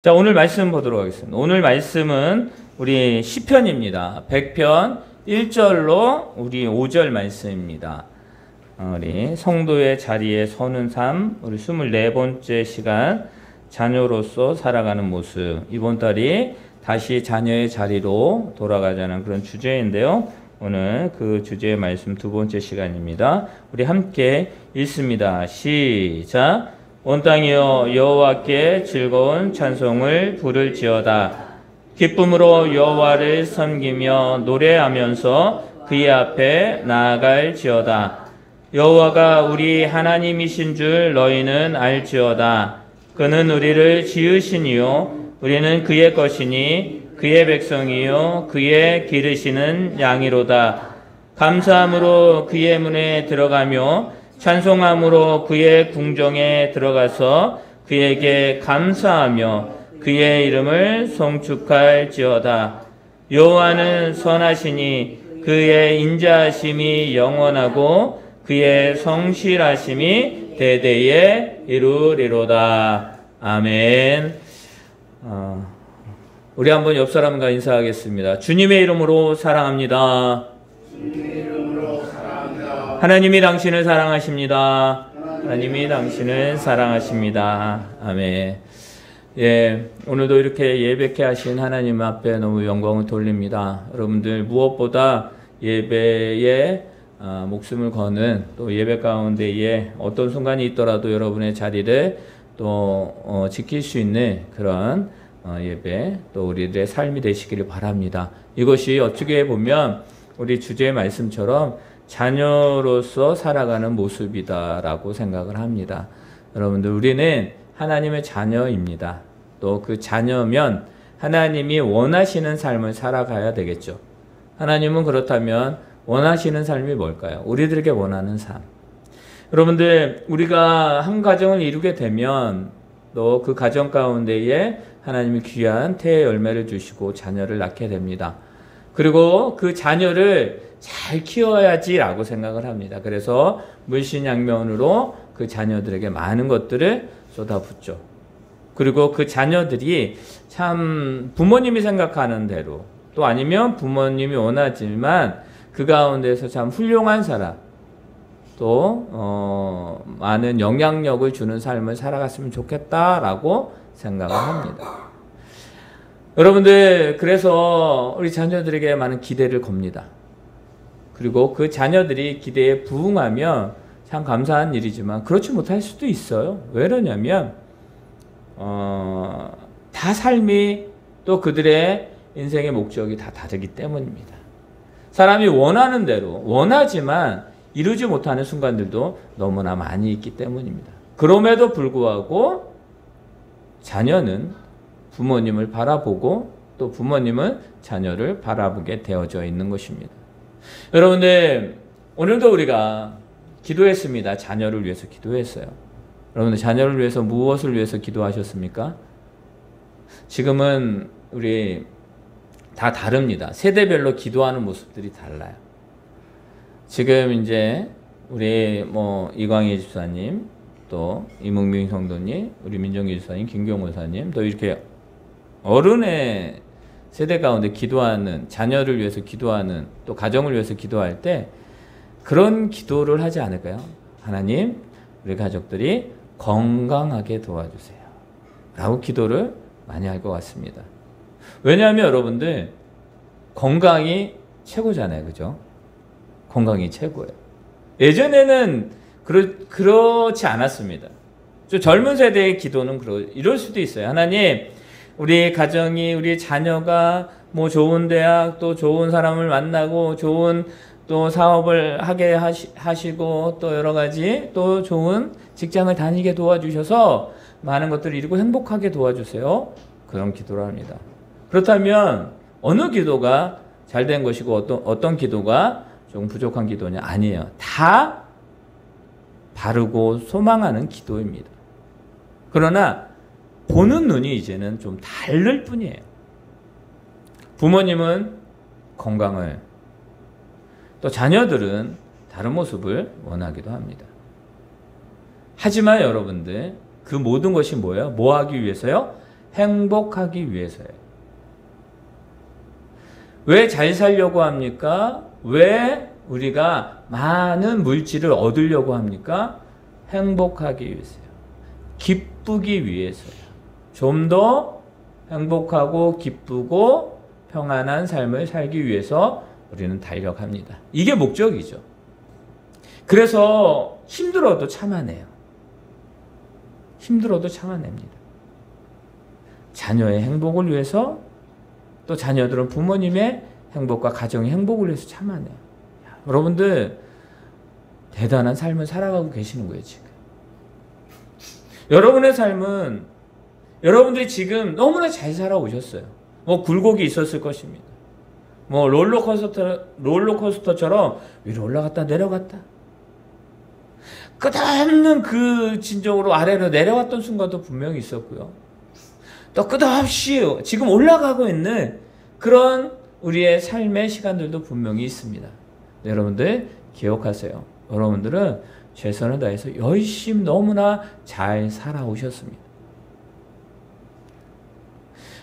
자, 오늘 말씀 보도록 하겠습니다. 오늘 말씀은 우리 시편입니다. 100편 1절로 우리 5절 말씀입니다. 우리 성도의 자리에 서는 삶, 우리 24번째 시간, 자녀로서 살아가는 모습. 이번 달이 다시 자녀의 자리로 돌아가자는 그런 주제인데요. 오늘 그 주제의 말씀 두 번째 시간입니다. 우리 함께 읽습니다. 시작. 온 땅이여 여호와께 즐거운 찬송을 부를지어다. 기쁨으로 여호와를 섬기며 노래하면서 그의 앞에 나아갈지어다. 여호와가 우리 하나님이신 줄 너희는 알지어다. 그는 우리를 지으시니요 우리는 그의 것이니 그의 백성이요 그의 기르시는 양이로다. 감사함으로 그의 문에 들어가며 찬송함으로 그의 궁정에 들어가서 그에게 감사하며 그의 이름을 송축할지어다. 여호와는 선하시니 그의 인자하심이 영원하고 그의 성실하심이 대대에 이루리로다. 아멘. 우리 한번 옆 사람과 인사하겠습니다. 주님의 이름으로 사랑합니다. 하나님이 당신을 사랑하십니다. 하나님이 당신을 사랑하십니다. 아멘. 예, 오늘도 이렇게 예배케 하신 하나님 앞에 너무 영광을 돌립니다. 여러분들 무엇보다 예배에 목숨을 거는 또 예배 가운데에 어떤 순간이 있더라도 여러분의 자리를 또 지킬 수 있는 그런 예배 또 우리들의 삶이 되시기를 바랍니다. 이것이 어떻게 보면 우리 주제의 말씀처럼 자녀로서 살아가는 모습이다라고 생각을 합니다. 여러분들 우리는 하나님의 자녀입니다. 또 그 자녀면 하나님이 원하시는 삶을 살아가야 되겠죠. 하나님은 그렇다면 원하시는 삶이 뭘까요? 우리들에게 원하는 삶. 여러분들 우리가 한 가정을 이루게 되면 또 그 가정 가운데에 하나님이 귀한 태의 열매를 주시고 자녀를 낳게 됩니다. 그리고 그 자녀를 잘 키워야지라고 생각을 합니다. 그래서 물신양면으로 그 자녀들에게 많은 것들을 쏟아붓죠. 그리고 그 자녀들이 참 부모님이 생각하는 대로 또 아니면 부모님이 원하지만 그 가운데서 참 훌륭한 사람 또 많은 영향력을 주는 삶을 살아갔으면 좋겠다라고 생각을 합니다. 여러분들 그래서 우리 자녀들에게 많은 기대를 겁니다. 그리고 그 자녀들이 기대에 부응하면 참 감사한 일이지만 그렇지 못할 수도 있어요. 왜 그러냐면 다 삶이 또 그들의 인생의 목적이 다 다르기 때문입니다. 사람이 원하는 대로 원하지만 이루지 못하는 순간들도 너무나 많이 있기 때문입니다. 그럼에도 불구하고 자녀는 부모님을 바라보고 또 부모님은 자녀를 바라보게 되어져 있는 것입니다. 여러분들 오늘도 우리가 기도했습니다. 자녀를 위해서 기도했어요. 여러분들 자녀를 위해서 무엇을 위해서 기도하셨습니까? 지금은 우리 다 다릅니다. 세대별로 기도하는 모습들이 달라요. 지금 이제 우리 이광희 집사님 또 이문민 성도님 우리 민정기 집사님 김경호 사님 또 이렇게 어른의 세대 가운데 기도하는 자녀를 위해서 기도하는 또 가정을 위해서 기도할 때 그런 기도를 하지 않을까요? 하나님 우리 가족들이 건강하게 도와주세요 라고 기도를 많이 할 것 같습니다. 왜냐하면 여러분들 건강이 최고잖아요. 그죠? 건강이 최고예요. 예전에는 그렇지 않았습니다. 좀 젊은 세대의 기도는 이럴 수도 있어요. 하나님 우리 가정이 우리 자녀가 좋은 대학 또 좋은 사람을 만나고 좋은 또 사업을 하게 하시고 또 여러 가지 또 좋은 직장을 다니게 도와주셔서 많은 것들을 이루고 행복하게 도와주세요. 그런 기도를 합니다. 그렇다면 어느 기도가 잘된 것이고 어떤 기도가 좀 부족한 기도냐? 아니에요. 다 바르고 소망하는 기도입니다. 그러나 보는 눈이 이제는 좀 다를 뿐이에요. 부모님은 건강을 또 자녀들은 다른 모습을 원하기도 합니다. 하지만 여러분들 그 모든 것이 뭐예요? 뭐 하기 위해서요? 행복하기 위해서예요. 왜 잘 살려고 합니까? 왜 우리가 많은 물질을 얻으려고 합니까? 행복하기 위해서요. 기쁘기 위해서요. 좀 더 행복하고 기쁘고 평안한 삶을 살기 위해서 우리는 달려갑니다. 이게 목적이죠. 그래서 힘들어도 참아내요. 힘들어도 참아냅니다. 자녀의 행복을 위해서, 또 자녀들은 부모님의 행복과 가정의 행복을 위해서 참아내요. 여러분들 대단한 삶을 살아가고 계시는 거예요, 지금. 여러분의 삶은 여러분들이 지금 너무나 잘 살아오셨어요. 뭐 굴곡이 있었을 것입니다. 뭐 롤러코스터처럼 위로 올라갔다 내려갔다. 끝없는 그 진정으로 아래로 내려왔던 순간도 분명히 있었고요. 또 끝없이 지금 올라가고 있는 그런 우리의 삶의 시간들도 분명히 있습니다. 여러분들 기억하세요. 여러분들은 최선을 다해서 열심히 너무나 잘 살아오셨습니다.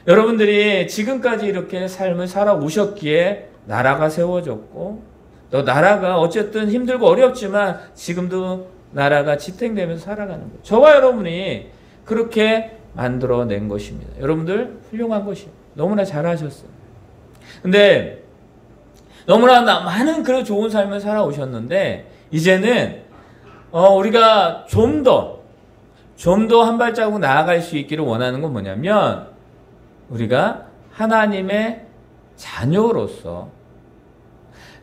여러분들이 지금까지 이렇게 삶을 살아오셨기에 나라가 세워졌고, 또 나라가 어쨌든 힘들고 어렵지만 지금도 나라가 지탱되면서 살아가는 거예요. 저와 여러분이 그렇게 만들어낸 것입니다. 여러분들 훌륭한 것이에요. 너무나 잘하셨어요. 근데 너무나 많은 그런 좋은 삶을 살아오셨는데 이제는 우리가 좀 더 한 발자국 나아갈 수 있기를 원하는 건 뭐냐면, 우리가 하나님의 자녀로서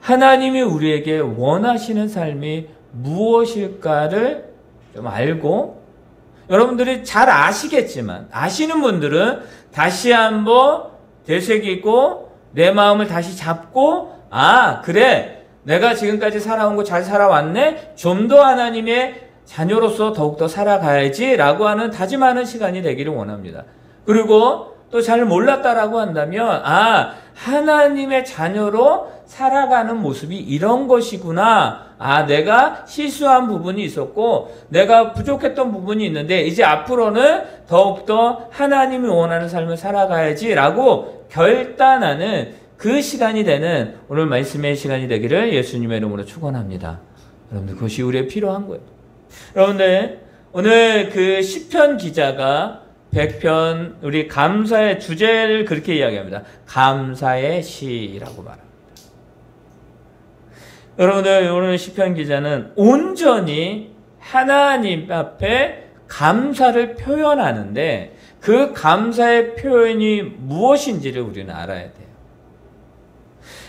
하나님이 우리에게 원하시는 삶이 무엇일까를 좀 알고, 여러분들이 잘 아시겠지만 아시는 분들은 다시 한번 되새기고 내 마음을 다시 잡고, 그래, 내가 지금까지 살아온 거 잘 살아왔네, 좀 더 하나님의 자녀로서 더욱더 살아가야지 라고 하는 다짐하는 시간이 되기를 원합니다. 그리고 또 잘 몰랐다라고 한다면, 하나님의 자녀로 살아가는 모습이 이런 것이구나. 내가 실수한 부분이 있었고 내가 부족했던 부분이 있는데 이제 앞으로는 더욱더 하나님이 원하는 삶을 살아가야지 라고 결단하는 그 시간이 되는 오늘 말씀의 시간이 되기를 예수님의 이름으로 축원합니다. 여러분들 그것이 우리의 필요한 거예요. 여러분들 오늘 그 시편 기자가 100편 우리 감사의 주제를 그렇게 이야기합니다. 감사의 시라고 말합니다. 여러분들 오늘 시편 기자는 온전히 하나님 앞에 감사를 표현하는데 그 감사의 표현이 무엇인지를 우리는 알아야 돼요.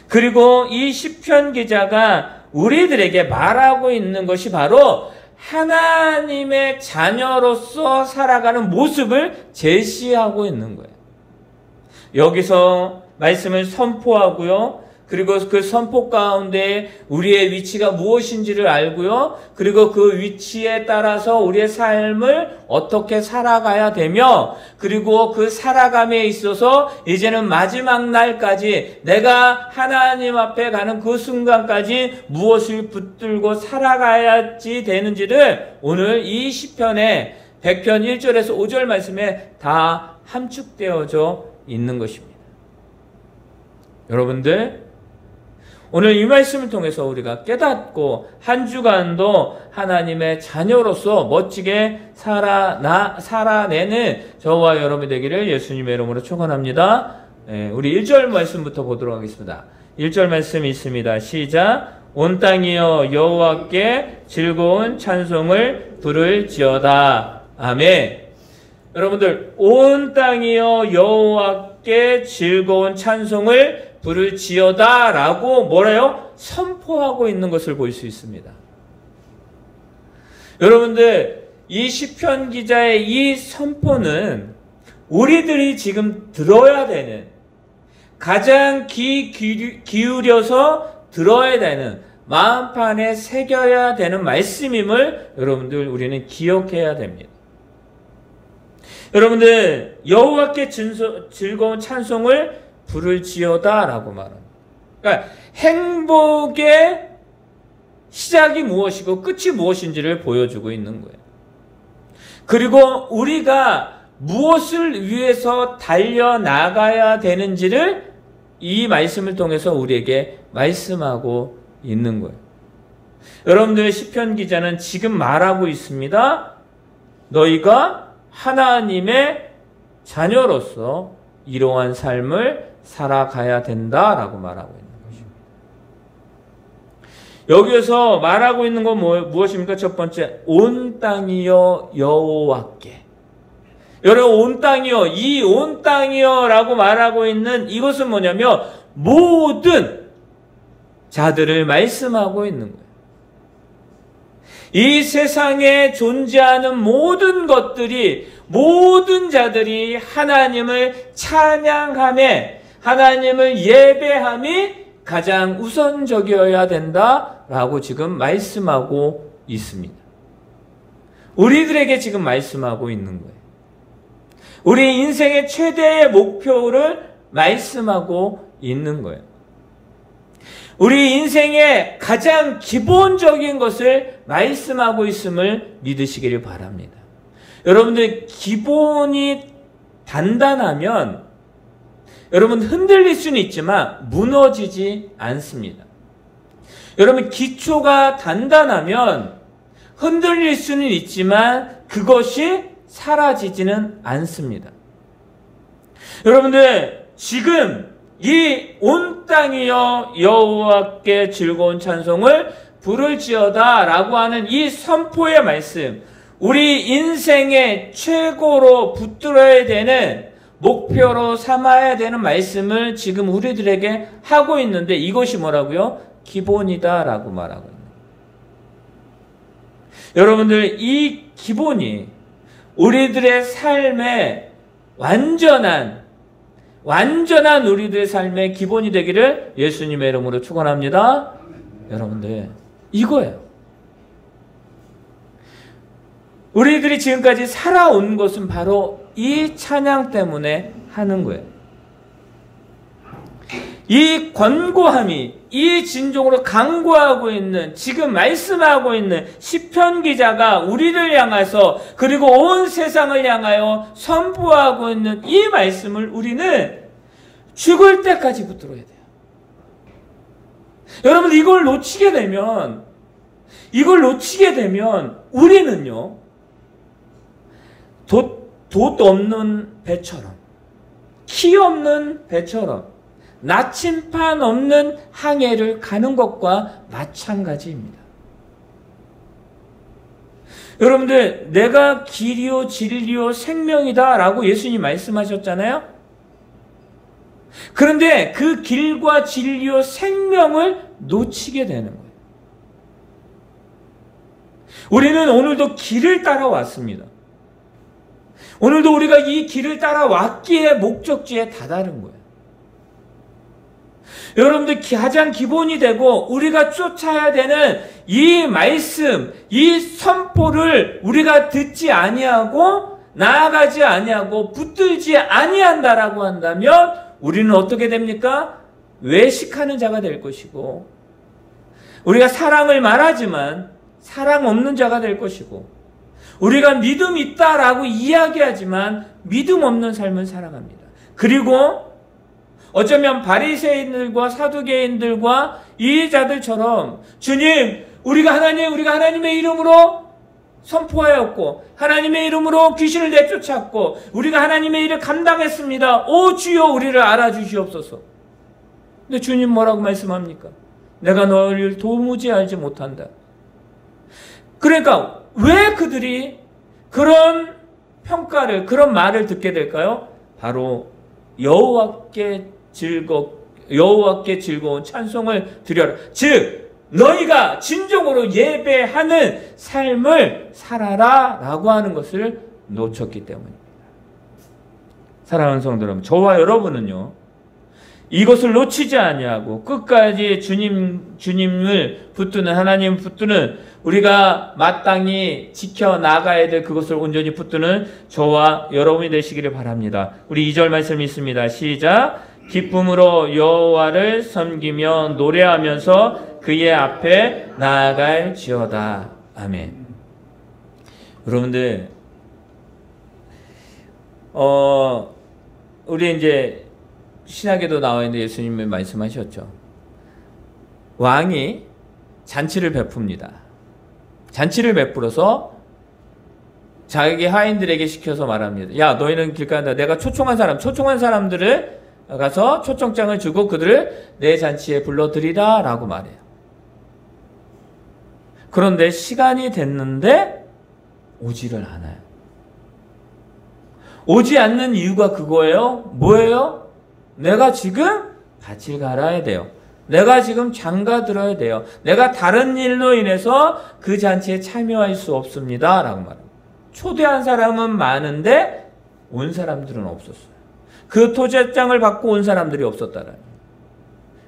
그리고 이 시편 기자가 우리들에게 말하고 있는 것이 바로 하나님의 자녀로서 살아가는 모습을 제시하고 있는 거예요. 여기서 말씀을 선포하고요. 그리고 그 선포 가운데 우리의 위치가 무엇인지를 알고요. 그리고 그 위치에 따라서 우리의 삶을 어떻게 살아가야 되며, 그리고 그 살아감에 있어서 이제는 마지막 날까지 내가 하나님 앞에 가는 그 순간까지 무엇을 붙들고 살아가야지 되는지를 오늘 이 시편의 100편 1절에서 5절 말씀에 다 함축되어져 있는 것입니다. 여러분들 오늘 이 말씀을 통해서 우리가 깨닫고 한 주간도 하나님의 자녀로서 멋지게 살아내는 저와 여러분이 되기를 예수님의 이름으로 축원합니다. 우리 1절 말씀부터 보도록 하겠습니다. 1절 말씀이 있습니다. 시작. 온 땅이여 여호와께 즐거운 찬송을 부를지어다. 아멘. 여러분들 온 땅이여 여호와께 즐거운 찬송을 부를지어다 라고 뭐래요? 선포하고 있는 것을 볼 수 있습니다. 여러분들 이 시편 기자의 이 선포는 우리들이 지금 들어야 되는, 가장 귀 기울여서 들어야 되는, 마음판에 새겨야 되는 말씀임을 여러분들 우리는 기억해야 됩니다. 여러분들 여호와께 즐거운 찬송을 부를지어다 라고 말합니다. 그러니까 행복의 시작이 무엇이고 끝이 무엇인지를 보여주고 있는 거예요. 그리고 우리가 무엇을 위해서 달려나가야 되는지를 이 말씀을 통해서 우리에게 말씀하고 있는 거예요. 여러분들, 시편 기자는 지금 말하고 있습니다. 너희가 하나님의 자녀로서 이러한 삶을 살아가야 된다라고 말하고 있는 것입니다. 여기에서 말하고 있는 건 무엇입니까? 첫 번째, 온 땅이여 여호와께. 여러분, 온 땅이여, 이 온 땅이여 라고 말하고 있는 이것은 뭐냐면 모든 자들을 말씀하고 있는 거예요. 이 세상에 존재하는 모든 것들이, 모든 자들이 하나님을 찬양하며 하나님을 예배함이 가장 우선적이어야 된다라고 지금 말씀하고 있습니다. 우리들에게 지금 말씀하고 있는 거예요. 우리 인생의 최대의 목표를 말씀하고 있는 거예요. 우리 인생의 가장 기본적인 것을 말씀하고 있음을 믿으시기를 바랍니다. 여러분들, 기본이 단단하면 여러분 흔들릴 수는 있지만 무너지지 않습니다. 여러분, 기초가 단단하면 흔들릴 수는 있지만 그것이 사라지지는 않습니다. 여러분들, 지금 이 온 땅이여 여호와께 즐거운 찬송을 부를지어다 라고 하는 이 선포의 말씀, 우리 인생의 최고로 붙들어야 되는 목표로 삼아야 되는 말씀을 지금 우리들에게 하고 있는데, 이것이 뭐라고요? 기본이다 라고 말하고 있는 거예요. 여러분들, 이 기본이 우리들의 삶의 완전한 우리들의 삶의 기본이 되기를 예수님의 이름으로 축원합니다. 여러분들, 이거예요. 우리들이 지금까지 살아온 것은 바로 이 찬양 때문에 하는 거예요. 이 권고함이, 이 진정으로 강구하고 있는, 지금 말씀하고 있는 시편 기자가 우리를 향해서, 그리고 온 세상을 향하여 선포하고 있는 이 말씀을 우리는 죽을 때까지 붙들어야 돼요. 여러분, 이걸 놓치게 되면 우리는요, 돛 없는 배처럼, 키 없는 배처럼, 나침판 없는 항해를 가는 것과 마찬가지입니다. 여러분들, 내가 길이요 진리요 생명이다 라고 예수님 말씀하셨잖아요. 그런데 그 길과 진리요 생명을 놓치게 되는 거예요. 우리는 오늘도 길을 따라왔습니다. 오늘도 우리가 이 길을 따라왔기에 목적지에 다다른 거예요. 여러분들, 가장 기본이 되고 우리가 쫓아야 되는 이 말씀, 이 선포를 우리가 듣지 아니하고 나아가지 아니하고 붙들지 아니한다라고 한다면 우리는 어떻게 됩니까? 외식하는 자가 될 것이고, 우리가 사랑을 말하지만 사랑 없는 자가 될 것이고, 우리가 믿음 있다라고 이야기하지만 믿음 없는 삶을 살아갑니다. 그리고 어쩌면 바리새인들과 사두개인들과 이 자들처럼, 주님, 우리가 하나님의 이름으로 선포하였고 하나님의 이름으로 귀신을 내쫓았고 우리가 하나님의 일을 감당했습니다. 오 주여, 우리를 알아주시옵소서. 근데 주님 뭐라고 말씀합니까? 내가 너를 도무지 알지 못한다. 그러니까 왜 그들이 그런 평가를, 그런 말을 듣게 될까요? 바로 여호와께 즐거운 찬송을 드려라. 즉 너희가 진정으로 예배하는 삶을 살아라 라고 하는 것을 놓쳤기 때문입니다. 사랑하는 성도 여러분, 저와 여러분은요, 이것을 놓치지 아니하고 끝까지 주님을 붙드는, 하나님 붙드는, 우리가 마땅히 지켜나가야 될 그것을 온전히 붙드는 저와 여러분이 되시기를 바랍니다. 우리 2절 말씀 있습니다. 시작. 기쁨으로 여호와를 섬기며 노래하면서 그의 앞에 나아갈지어다. 아멘. 여러분들, 우리 이제 신약에도 나와 있는데 예수님이 말씀하셨죠. 왕이 잔치를 베풉니다. 잔치를 베풀어서 자기 하인들에게 시켜서 말합니다. 야, 너희는 길가에 내가 초청한 사람들을 가서 초청장을 주고 그들을 내 잔치에 불러들이라 라고 말해요. 그런데 시간이 됐는데 오지를 않아요. 오지 않는 이유가 그거예요. 뭐예요? 내가 지금 밭을 갈아야 돼요. 내가 지금 장가 들어야 돼요. 내가 다른 일로 인해서 그 잔치에 참여할 수 없습니다 라고 말합니다. 초대한 사람은 많은데 온 사람들은 없었어요. 그 초대장을 받고 온 사람들이 없었다라는 거예요.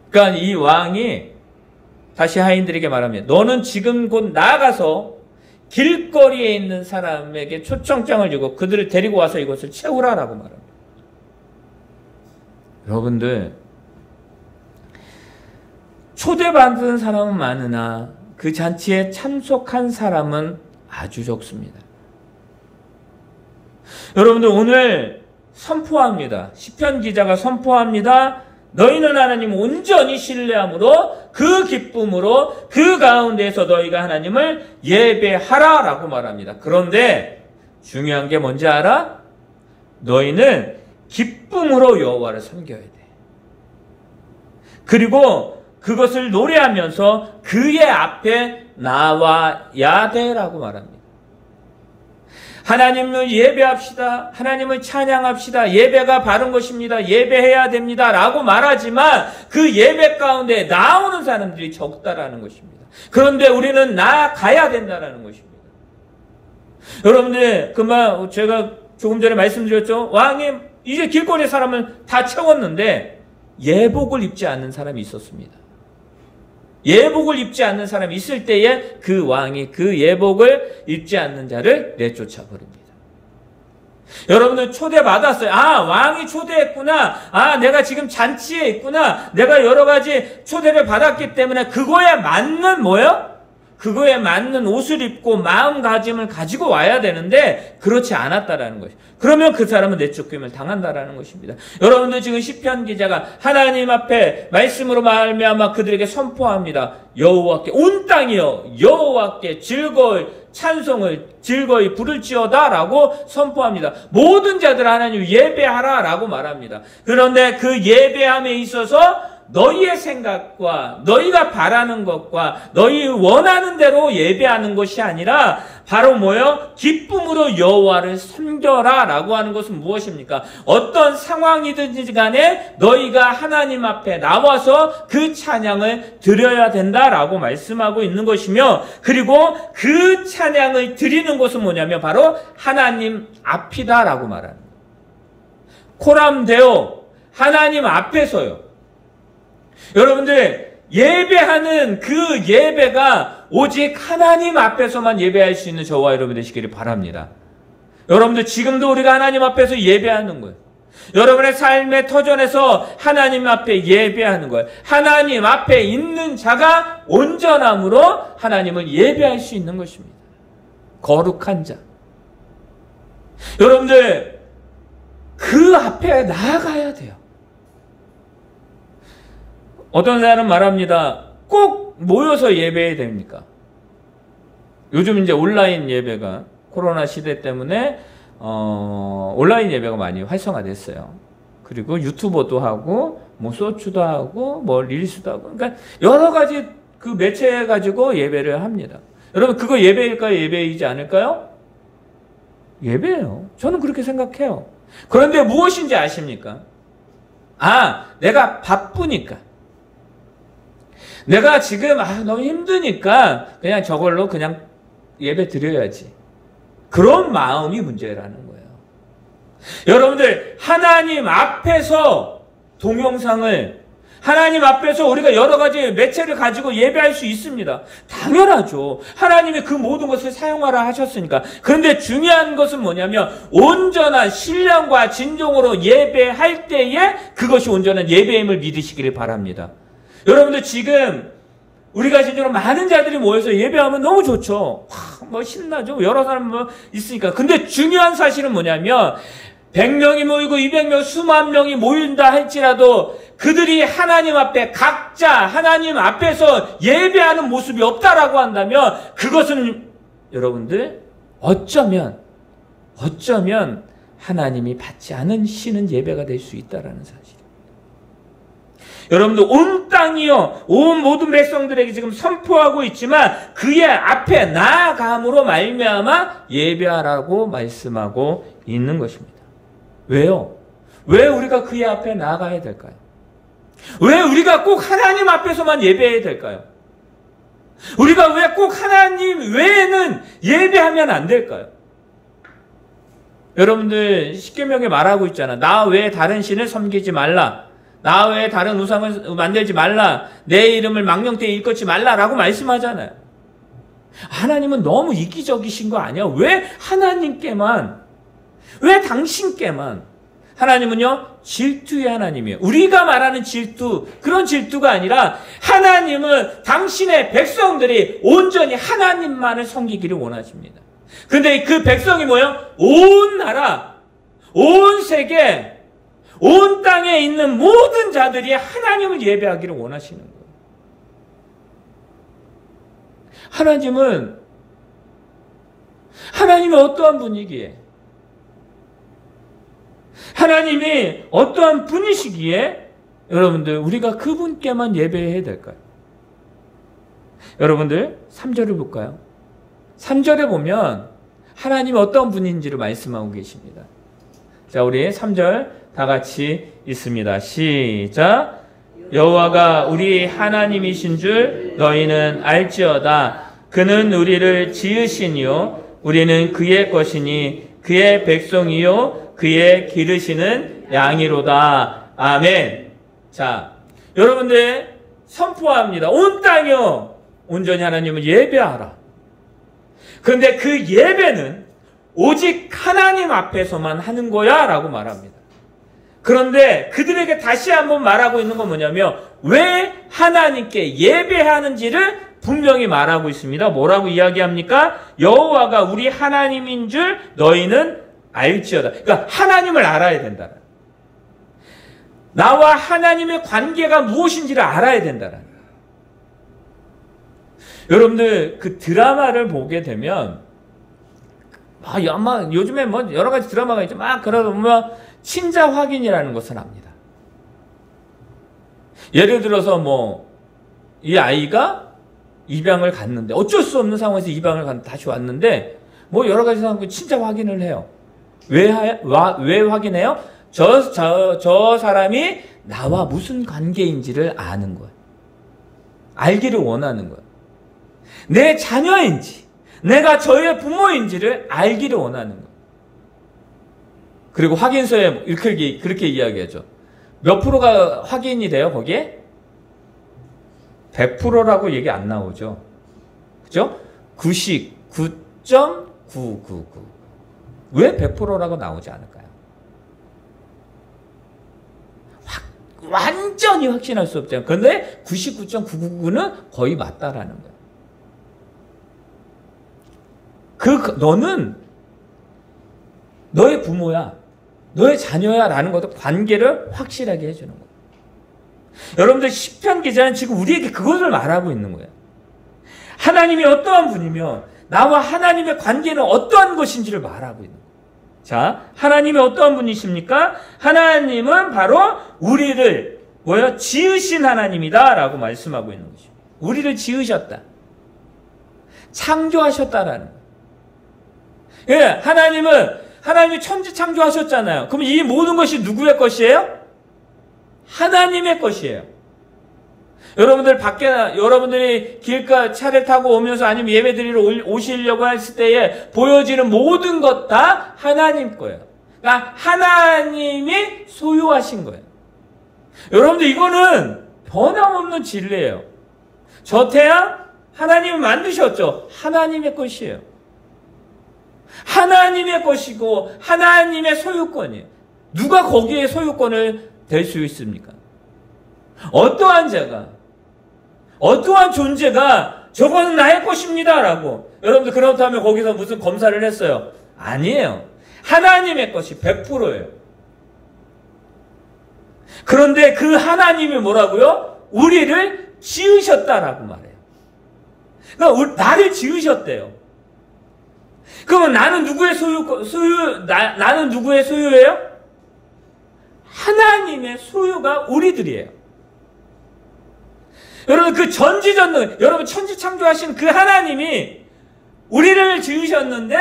그러니까 이 왕이 다시 하인들에게 말합니다. 너는 지금 곧 나아가서 길거리에 있는 사람에게 초청장을 주고 그들을 데리고 와서 이것을 채우라라고 말합니다. 여러분들, 초대받은 사람은 많으나 그 잔치에 참석한 사람은 아주 적습니다. 여러분들, 오늘 선포합니다. 시편 기자가 선포합니다. 너희는 하나님 온전히 신뢰함으로 그 기쁨으로 그 가운데에서 너희가 하나님을 예배하라 라고 말합니다. 그런데 중요한 게 뭔지 알아? 너희는 기쁨으로 여호와를 섬겨야 돼. 그리고 그것을 노래하면서 그의 앞에 나와야 돼 라고 말합니다. 하나님을 예배합시다. 하나님을 찬양합시다. 예배가 바른 것입니다. 예배해야 됩니다. 라고 말하지만 그 예배 가운데 나오는 사람들이 적다라는 것입니다. 그런데 우리는 나아가야 된다라는 것입니다. 여러분들, 그만 제가 조금 전에 말씀드렸죠. 왕이 이제 길거리 사람은 다 채웠는데 예복을 입지 않는 사람이 있었습니다. 예복을 입지 않는 사람이 있을 때에 그 왕이 그 예복을 입지 않는 자를 내쫓아 버립니다. 여러분들 초대받았어요. 아, 왕이 초대했구나. 내가 지금 잔치에 있구나. 내가 여러 가지 초대를 받았기 때문에 그거에 맞는 뭐예요? 그거에 맞는 옷을 입고 마음가짐을 가지고 와야 되는데 그렇지 않았다라는 것이죠. 그러면 그 사람은 내쫓김을 당한다라는 것입니다. 여러분들, 지금 시편 기자가 하나님 앞에 말씀으로 말미암아 그들에게 선포합니다. 여호와께 온 땅이여 여호와께 즐거이 찬송을 즐거이 부를지어다 라고 선포합니다. 모든 자들 하나님 예배하라 라고 말합니다. 그런데 그 예배함에 있어서 너희의 생각과 너희가 바라는 것과 너희 원하는 대로 예배하는 것이 아니라 바로 뭐요? 기쁨으로 여호와를 섬겨라 라고 하는 것은 무엇입니까? 어떤 상황이든지 간에 너희가 하나님 앞에 나와서 그 찬양을 드려야 된다라고 말씀하고 있는 것이며, 그리고 그 찬양을 드리는 것은 뭐냐면 바로 하나님 앞이다라고 말합니다. 코람데오, 하나님 앞에서요. 여러분들, 예배하는 그 예배가 오직 하나님 앞에서만 예배할 수 있는 저와 여러분 되시기를 바랍니다. 여러분들, 지금도 우리가 하나님 앞에서 예배하는 거예요. 여러분의 삶의 터전에서 하나님 앞에 예배하는 거예요. 하나님 앞에 있는 자가 온전함으로 하나님을 예배할 수 있는 것입니다. 거룩한 자. 여러분들, 그 앞에 나아가야 돼요. 어떤 사람은 말합니다. 꼭 모여서 예배해야 됩니까? 요즘 이제 온라인 예배가 코로나 시대 때문에 온라인 예배가 많이 활성화됐어요. 그리고 유튜버도 하고 뭐 소추도 하고 뭐 릴스도 하고, 그러니까 여러 가지 그 매체 가지고 예배를 합니다. 여러분, 그거 예배일까요? 예배이지 않을까요? 예배예요. 저는 그렇게 생각해요. 그런데 무엇인지 아십니까? 내가 바쁘니까, 내가 지금 너무 힘드니까 그냥 저걸로 그냥 예배 드려야지, 그런 마음이 문제라는 거예요. 여러분들, 하나님 앞에서 동영상을, 하나님 앞에서 우리가 여러 가지 매체를 가지고 예배할 수 있습니다. 당연하죠. 하나님이 그 모든 것을 사용하라 하셨으니까. 그런데 중요한 것은 뭐냐면 온전한 신령과 진정으로 예배할 때에 그것이 온전한 예배임을 믿으시기를 바랍니다. 여러분들, 지금 우리가 진짜로 많은 자들이 모여서 예배하면 너무 좋죠. 뭐 신나죠. 여러 사람 뭐 있으니까. 근데 중요한 사실은 뭐냐면 100명이 모이고 200명, 수만 명이 모인다 할지라도 그들이 하나님 앞에 각자 하나님 앞에서 예배하는 모습이 없다라고 한다면 그것은 여러분들 어쩌면 하나님이 받지 않으시는 예배가 될 수 있다라는 사실입니다. 여러분들 온 땅이요, 온 모든 백성들에게 지금 선포하고 있지만 그의 앞에 나아감으로 말미암아 예배하라고 말씀하고 있는 것입니다. 왜요? 왜 우리가 그의 앞에 나아가야 될까요? 왜 우리가 꼭 하나님 앞에서만 예배해야 될까요? 우리가 왜 꼭 하나님 외에는 예배하면 안 될까요? 여러분들 십계명에 말하고 있잖아. 나 외에 다른 신을 섬기지 말라. 나 외에 다른 우상을 만들지 말라. 내 이름을 망령되이 일컫지 말라라고 말씀하잖아요. 하나님은 너무 이기적이신 거 아니야? 왜 하나님께만, 왜 당신께만? 하나님은요, 질투의 하나님이에요. 우리가 말하는 질투, 그런 질투가 아니라 하나님은 당신의 백성들이 온전히 하나님만을 섬기기를 원하십니다. 근데 그 백성이 뭐예요? 온 나라, 온 세계, 온 땅에 있는 모든 자들이 하나님을 예배하기를 원하시는 거예요. 하나님이 어떠한 분이기에, 하나님이 어떠한 분이시기에 여러분들 우리가 그분께만 예배해야 될까요? 여러분들 3절을 볼까요? 3절에 보면 하나님이 어떤 분인지를 말씀하고 계십니다. 자, 우리 3절 다 같이 읽습니다. 시작. 여호와가 우리 하나님이신 줄 너희는 알지어다. 그는 우리를 지으시니요 우리는 그의 것이니 그의 백성이요 그의 기르시는 양이로다. 아멘. 자, 여러분들 선포합니다. 온 땅이요 온전히 하나님을 예배하라. 그런데 그 예배는 오직 하나님 앞에서만 하는 거야 라고 말합니다. 그런데 그들에게 다시 한번 말하고 있는 건 뭐냐면 왜 하나님께 예배하는지를 분명히 말하고 있습니다. 뭐라고 이야기합니까? 여호와가 우리 하나님인 줄 너희는 알지어다. 그러니까 하나님을 알아야 된다. 나와 하나님의 관계가 무엇인지를 알아야 된다. 여러분들 그 드라마를 보게 되면 아마 요즘에 뭐 여러 가지 드라마가 있죠. 막 그러다 보면 친자 확인이라는 것을 합니다. 예를 들어서 뭐 이 아이가 입양을 갔는데 어쩔 수 없는 상황에서 입양을 갔는데 다시 왔는데 뭐 여러 가지 상황 친자 확인을 해요. 왜 확인해요? 저 사람이 나와 무슨 관계인지를 아는 거예요. 알기를 원하는 거예요. 내 자녀인지, 내가 저의 부모인지를 알기를 원하는 거예요. 그리고 확인서에 그렇게 이야기하죠. 몇 프로가 확인이 돼요, 거기에? 100%라고 얘기 안 나오죠. 그죠? 99.999. 왜 100%라고 나오지 않을까요? 완전히 확신할 수 없잖아요. 그런데 99.999는 거의 맞다라는 거예요. 너는 너의 부모야, 너의 자녀야 라는 것도 관계를 확실하게 해주는 거예요. 여러분들 시편 기자는 지금 우리에게 그것을 말하고 있는 거예요. 하나님이 어떠한 분이며 나와 하나님의 관계는 어떠한 것인지를 말하고 있는 거예요. 자, 하나님이 어떠한 분이십니까? 하나님은 바로 우리를 지으신 하나님이다 라고 말씀하고 있는 것이죠. 우리를 지으셨다. 창조하셨다라는 거예요. 예, 하나님이 천지 창조하셨잖아요. 그럼 이 모든 것이 누구의 것이에요? 하나님의 것이에요. 여러분들이 길가 차를 타고 오면서 아니면 예배 드리러 오시려고 했을 때에 보여지는 모든 것 다 하나님 거예요. 그러니까 하나님이 소유하신 거예요. 여러분들 이거는 변함없는 진리예요. 저 태양 하나님이 만드셨죠. 하나님의 것이에요. 하나님의 것이고 하나님의 소유권이에요. 누가 거기에 소유권을 될 수 있습니까? 어떠한 자가, 어떠한 존재가 저거는 나의 것입니다 라고 여러분들 그렇다면 거기서 무슨 검사를 했어요? 아니에요. 하나님의 것이 100%예요. 그런데 그 하나님이 뭐라고요? 우리를 지으셨다라고 말해요. 그러니까 나를 지으셨대요. 그러면 나는 누구의 나는 누구의 소유예요? 하나님의 소유가 우리들이에요. 여러분, 그 전지전능, 여러분 천지창조하신 그 하나님이 우리를 지으셨는데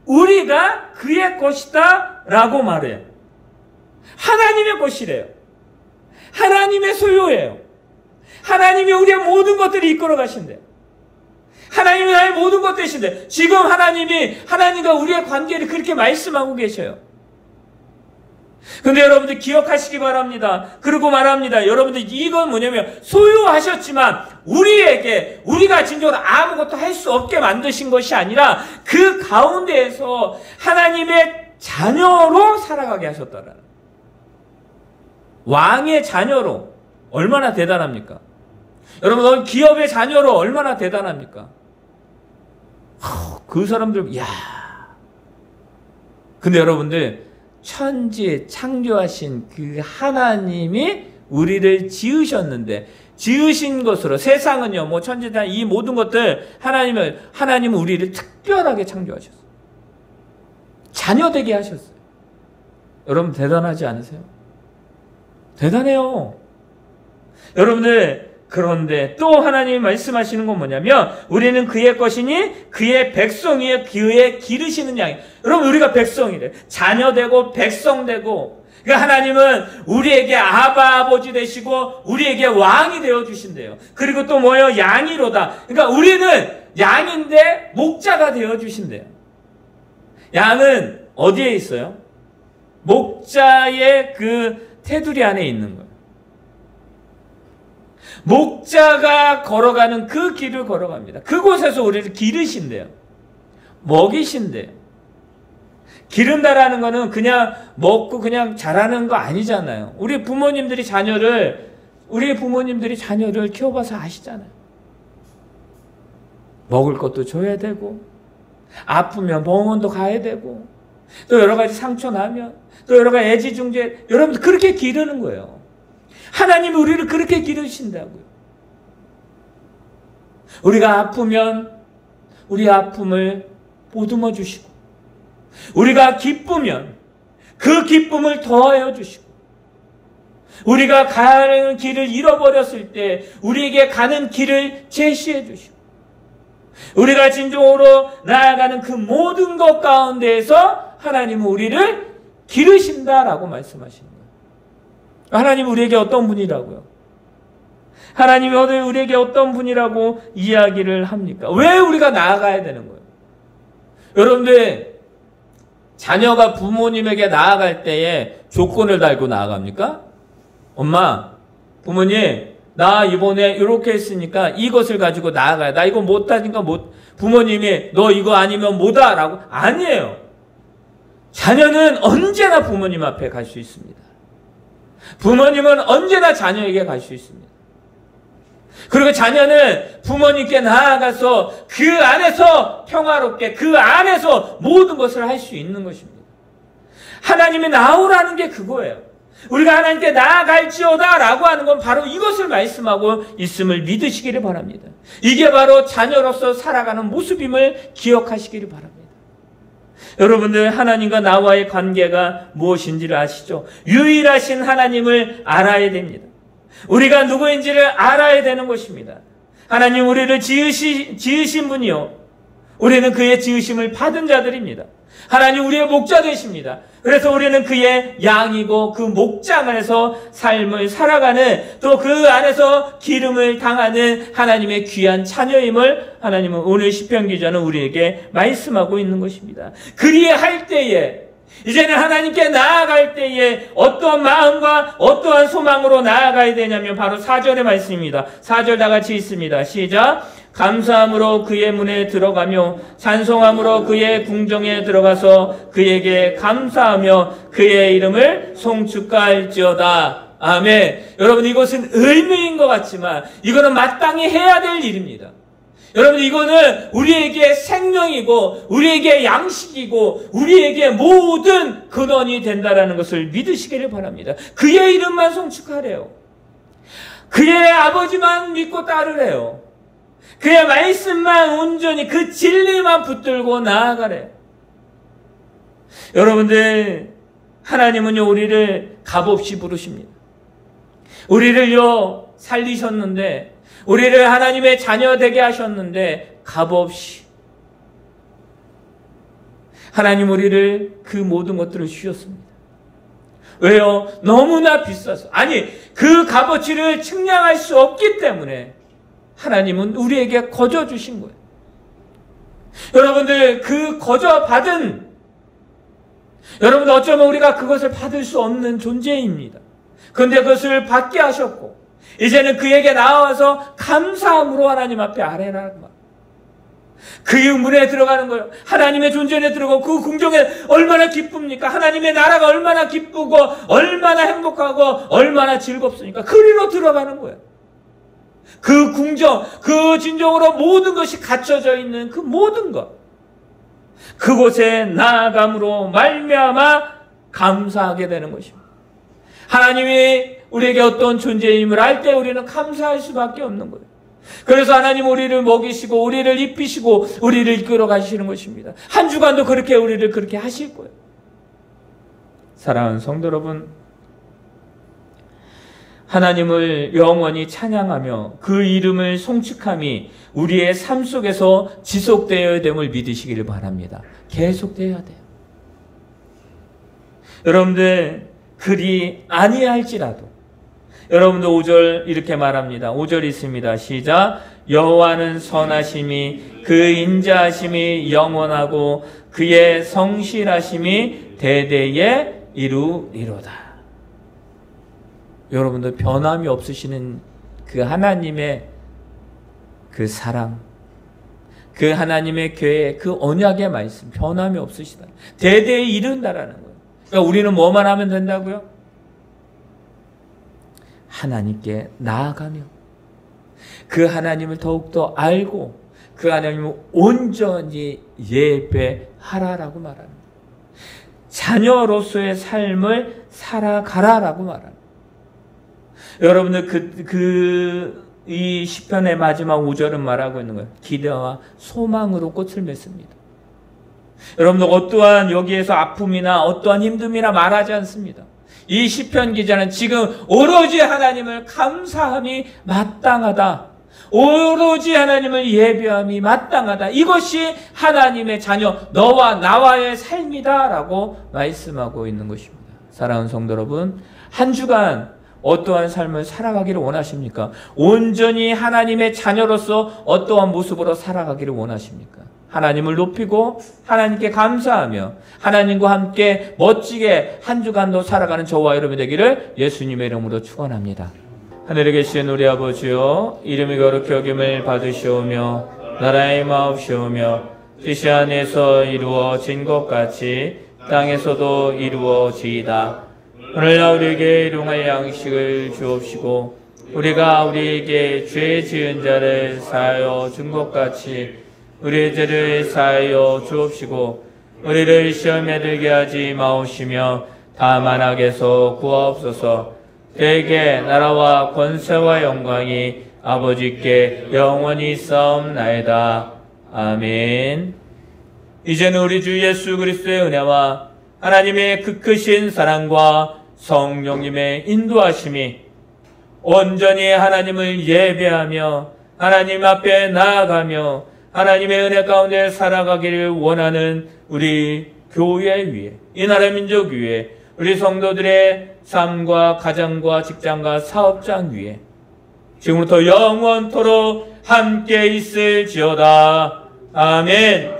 우리가 그의 것이다 라고 말해요. 하나님의 것이래요. 하나님의 소유예요. 하나님이 우리의 모든 것들을 이끌어 가신대요. 하나님이 나의 모든 것 되신데, 지금 하나님이, 하나님과 우리의 관계를 그렇게 말씀하고 계셔요. 근데 여러분들 기억하시기 바랍니다. 그리고 말합니다. 여러분들 이건 뭐냐면, 소유하셨지만 우리가 진정으로 아무것도 할 수 없게 만드신 것이 아니라 그 가운데에서 하나님의 자녀로 살아가게 하셨다라는. 왕의 자녀로 얼마나 대단합니까? 여러분, 기업의 자녀로 얼마나 대단합니까? 그 사람들, 야. 근데 여러분들, 천지 창조하신 그 하나님이 우리를 지으셨는데, 지으신 것으로 세상은요, 뭐 천지다 이 모든 것들 하나님은 우리를 특별하게 창조하셨어요. 자녀 되게 하셨어요. 여러분 대단하지 않으세요? 대단해요. 여러분들, 그런데 또 하나님이 말씀하시는 건 뭐냐면, 우리는 그의 것이니 그의 백성이여 그의 기르시는 양이. 여러분, 우리가 백성이래. 자녀되고 백성되고. 그러니까 하나님은 우리에게 아버지 되시고 우리에게 왕이 되어주신대요. 그리고 또 뭐예요? 양이로다. 그러니까 우리는 양인데 목자가 되어주신대요. 양은 어디에 있어요? 목자의 그 테두리 안에 있는 거예요. 목자가 걸어가는 그 길을 걸어갑니다. 그곳에서 우리를 기르신대요. 먹이신대요. 기른다라는 거는 그냥 먹고 그냥 자라는 거 아니잖아요. 우리 부모님들이 자녀를 키워봐서 아시잖아요. 먹을 것도 줘야 되고, 아프면 병원도 가야 되고, 또 여러 가지 상처 나면, 또 여러 가지 애지중지, 여러분들 그렇게 기르는 거예요. 하나님이 우리를 그렇게 기르신다고요. 우리가 아프면 우리 아픔을 보듬어 주시고, 우리가 기쁘면 그 기쁨을 더하여 주시고, 우리가 가는 길을 잃어버렸을 때 우리에게 가는 길을 제시해 주시고, 우리가 진정으로 나아가는 그 모든 것 가운데에서 하나님은 우리를 기르신다라고 말씀하시는 거예요. 하나님은 우리에게 어떤 분이라고요? 하나님이 우리에게 어떤 분이라고 이야기를 합니까? 왜 우리가 나아가야 되는 거예요? 여러분들, 자녀가 부모님에게 나아갈 때에 조건을 달고 나아갑니까? 엄마, 부모님, 나 이번에 이렇게 했으니까 이것을 가지고 나아가야. 나 이거 못하니까 부모님이 너 이거 아니면 못하 라고. 아니에요. 자녀는 언제나 부모님 앞에 갈 수 있습니다. 부모님은 언제나 자녀에게 갈 수 있습니다. 그리고 자녀는 부모님께 나아가서 그 안에서 평화롭게, 그 안에서 모든 것을 할 수 있는 것입니다. 하나님이 나오라는 게 그거예요. 우리가 하나님께 나아갈지어다 라고 하는 건 바로 이것을 말씀하고 있음을 믿으시기를 바랍니다. 이게 바로 자녀로서 살아가는 모습임을 기억하시기를 바랍니다. 여러분들, 하나님과 나와의 관계가 무엇인지를 아시죠? 유일하신 하나님을 알아야 됩니다. 우리가 누구인지를 알아야 되는 것입니다. 하나님 우리를 지으신 분이요, 우리는 그의 지으심을 받은 자들입니다. 하나님 우리의 목자 되십니다. 그래서 우리는 그의 양이고 그 목장 안에서 삶을 살아가는, 또 그 안에서 기름을 당하는 하나님의 귀한 자녀임을 하나님은 오늘 시편 기자는 우리에게 말씀하고 있는 것입니다. 그리할 때에, 이제는 하나님께 나아갈 때에 어떠한 마음과 어떠한 소망으로 나아가야 되냐면 바로 4절의 말씀입니다. 4절 다 같이 읽습니다. 시작. 감사함으로 그의 문에 들어가며 찬송함으로 그의 궁정에 들어가서 그에게 감사하며 그의 이름을 송축할지어다. 아멘. 여러분, 이것은 의무인 것 같지만 이거는 마땅히 해야 될 일입니다. 여러분, 이거는 우리에게 생명이고 우리에게 양식이고 우리에게 모든 근원이 된다라는 것을 믿으시기를 바랍니다. 그의 이름만 송축하래요. 그의 아버지만 믿고 따르래요. 그의 말씀만 온전히 그 진리만 붙들고 나아가래요. 여러분들, 하나님은요 우리를 값없이 부르십니다. 우리를요 살리셨는데, 우리를 하나님의 자녀 되게 하셨는데 값없이 하나님 우리를 그 모든 것들을 주셨습니다. 왜요? 너무나 비싸서. 아니, 그 값어치를 측량할 수 없기 때문에 하나님은 우리에게 거저 주신 거예요. 여러분들, 그 거저 받은, 여러분들 어쩌면 우리가 그것을 받을 수 없는 존재입니다. 그런데 그것을 받게 하셨고 이제는 그에게 나와서 감사함으로 하나님 앞에 아뢰라는 말. 그 문에 들어가는 거예요. 하나님의 존재에 들어가고 그 궁정에 얼마나 기쁩니까? 하나님의 나라가 얼마나 기쁘고 얼마나 행복하고 얼마나 즐겁습니까? 그리로 들어가는 거예요. 그 궁정, 그 진정으로 모든 것이 갖춰져 있는 그 모든 것, 그곳에 나아감으로 말미암아 감사하게 되는 것입니다. 하나님이 우리에게 어떤 존재임을 알 때 우리는 감사할 수밖에 없는 거예요. 그래서 하나님 우리를 먹이시고 우리를 입히시고 우리를 이끌어 가시는 것입니다. 한 주간도 그렇게 우리를 그렇게 하실 거예요. 사랑하는 성도 여러분, 하나님을 영원히 찬양하며 그 이름을 송축함이 우리의 삶 속에서 지속되어야 됨을 믿으시기를 바랍니다. 계속되어야 돼요. 여러분들, 그리 아니할지라도, 여러분들 5절 이렇게 말합니다. 5절 있습니다. 시작. 여호와는 선하심이 그 인자하심이 영원하고 그의 성실하심이 대대에 이루리로다. 여러분들, 변함이 없으시는 그 하나님의 그 사랑, 그 하나님의 계획, 그 언약의 말씀, 변함이 없으시다. 대대에 이른다라는 거예요. 그러니까 우리는 뭐만 하면 된다고요? 하나님께 나아가며 그 하나님을 더욱더 알고 그 하나님을 온전히 예배하라라고 말합니다. 자녀로서의 삶을 살아가라라고 말합니다. 여러분들 이 시편의 마지막 5절은 말하고 있는 거예요. 기대와 소망으로 꽃을 맺습니다. 여러분들 어떠한 여기에서 아픔이나 어떠한 힘듦이나 말하지 않습니다. 이 시편 기자는 지금 오로지 하나님을 감사함이 마땅하다. 오로지 하나님을 예배함이 마땅하다. 이것이 하나님의 자녀, 너와 나와의 삶이다라고 말씀하고 있는 것입니다. 사랑하는 성도 여러분, 한 주간 어떠한 삶을 살아가기를 원하십니까? 온전히 하나님의 자녀로서 어떠한 모습으로 살아가기를 원하십니까? 하나님을 높이고 하나님께 감사하며 하나님과 함께 멋지게 한 주간도 살아가는 저와 여러분이 되기를 예수님의 이름으로 축원합니다. 하늘에 계신 우리 아버지여, 이름이 거룩히 여김을 받으시오며 나라의 마옵시오며 뜻이 하늘에서 이루어진 것 같이 땅에서도 이루어지이다. 오늘날 우리에게 일용할 양식을 주옵시고 우리가 우리에게 죄 지은 자를 사하여 준 것 같이 우리의 죄를 사하여 주옵시고 우리를 시험에 들게 하지 마옵시며 다만 악에서 구하옵소서. 그에게 나라와 권세와 영광이 아버지께 영원히 있사옵나이다. 아멘. 이제는 우리 주 예수 그리스도의 은혜와 하나님의 그 크신 사랑과 성령님의 인도하심이 온전히 하나님을 예배하며 하나님 앞에 나아가며 하나님의 은혜 가운데 살아가기를 원하는 우리 교회 위에, 이 나라 민족 위에, 우리 성도들의 삶과 가정과 직장과 사업장 위에 지금부터 영원토록 함께 있을지어다. 아멘.